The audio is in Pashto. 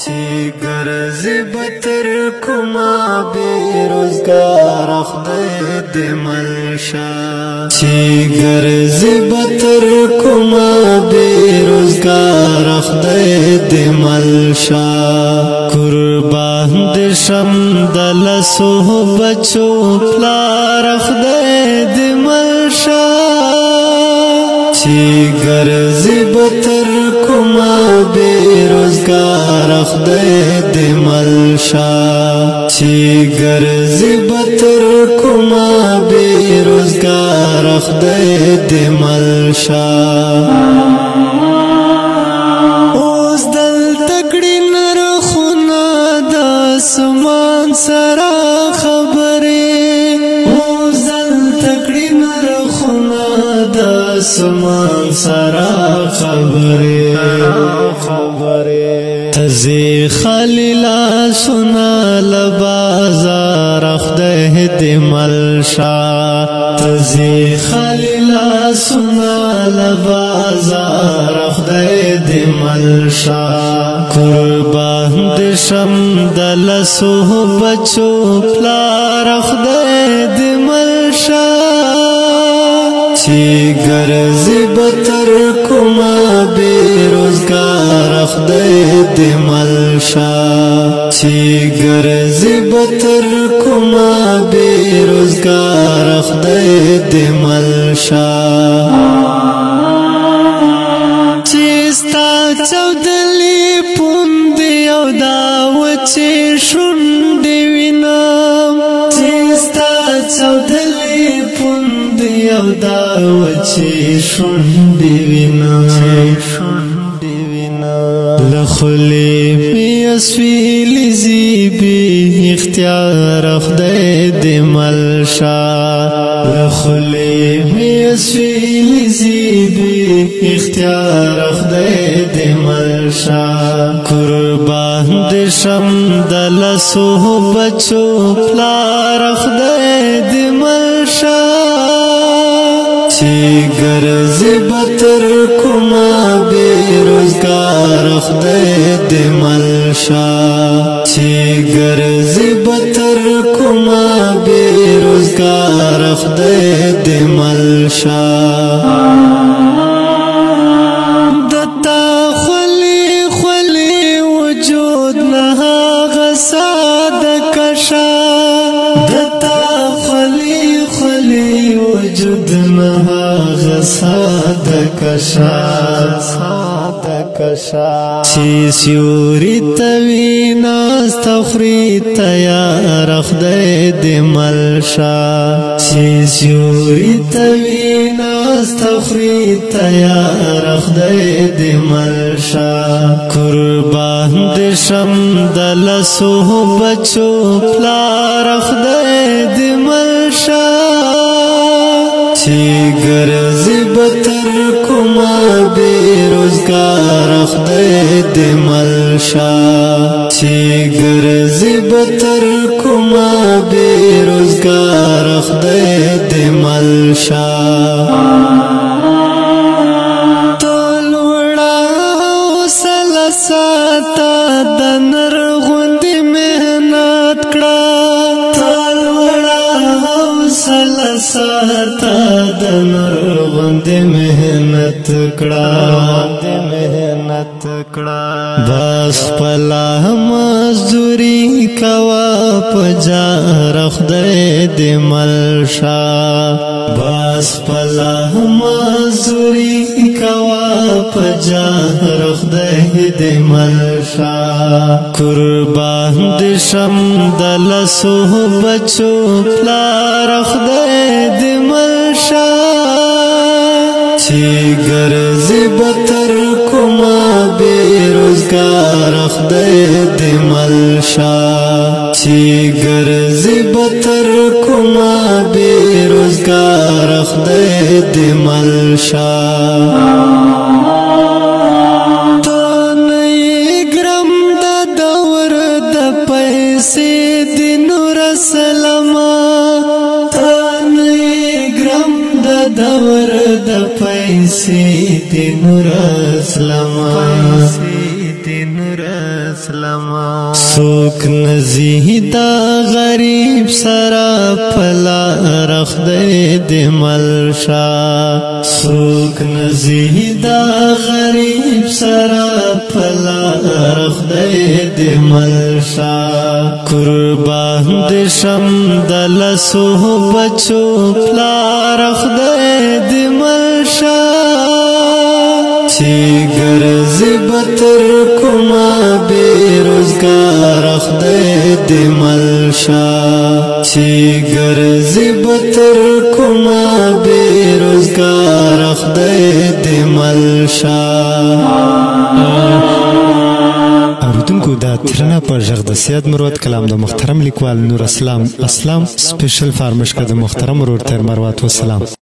چی گرزی بتر کما بی روزگار خدای دی ملشا چی گرزی بتر کما بی روزگار خدای دی ملشا قربان دی شم دلسو بچو پلار خدای دی ملشا چی گرزی بتر کما بی روزگار خدای دی ملشا چی گرزی بتر کما بی روزگار خدای دی ملشا اوس دل تکڑی نرخونا دا سمان سرا خبری اوس دل تکڑی نرخونا دا سمان سرا خبری تزی خلیلا سنا لبازار خدای دی ملشا تزی خلیلا سنا لبازار خدای دی ملشا قربان دی شم دلسو بچو پلار خدای دی ملشا چی گرزی بتر کما بی روزگار خدای دی ملشا چی گرزی بتر کما بی روزگار خدای دی ملشا چیستا چودلی پوندی او داوچی شوندی وینم چیستا چودلی پوندی او داوچی شوندی وینم لخلی می اسویلی زیبی اختیار خدای دی ملشا لخلی می اسویلی زیبی اختیار خدای دی ملشا قربان دی شم دلسو بچو پلار خدای دی ملشا چی گرزی بتر کما بی روزگار خدای دی ملشا چی گرزی بتر کما بی روزگار خدای دی ملشا دتا خلی خلی وجود نها غساد کشا دتا خلی خلی وجود نها غساد کشا چی سیوری توی ناس تخری تیار خدای دی ملشا چی سیوری توی ناس تخری تیار خدای دی ملشا قربان دی شم دلسو بچو پلار خدای دی ملشا چی گرزی بتر کما بی روزگار خدای دی ملشا چی گرزی بتر کما بی روزگار خدای دی ملشا تول وڑا سلساتا دنر غندی محنت کڑا تول وڑا سلساتا دنر غندی محنت کڑا بس پلا مزدوری کوا پجار خدای دی ملشا بس پلا مزدوری کوا پجار خدای دی ملشا قربان دی شم دلسو بچو پلار خدای دی ملشا چی گرزی بتر کما بی روزگار خدای دی ملشا چی گرزی بتر کما بی روزگار خدای دی ملشا تو نئی گرم دا دور دا پیسی دی نور سلما تو نئی گرم دا دور دا پیسی دی نور سلما اسلام سوک نزی دا غریب سرا پلا رخدے دی ملشا سوک نزی دا غریب سرا پلا رخدے دی ملشا قربان دی شمدل سو بچو پلا رخدے دی ملشا چی گرزی بطر کما بیروزگار خدای دی ملشا چی گرزی بطر کما بیروزگار خدای دی ملشا اوریدونکو دا ترنا پر ژغ د سید مروت کلام د محترم لیکوال نور اسلام سپیشل فارمشکه د محترم ورور تیر مروت و سلام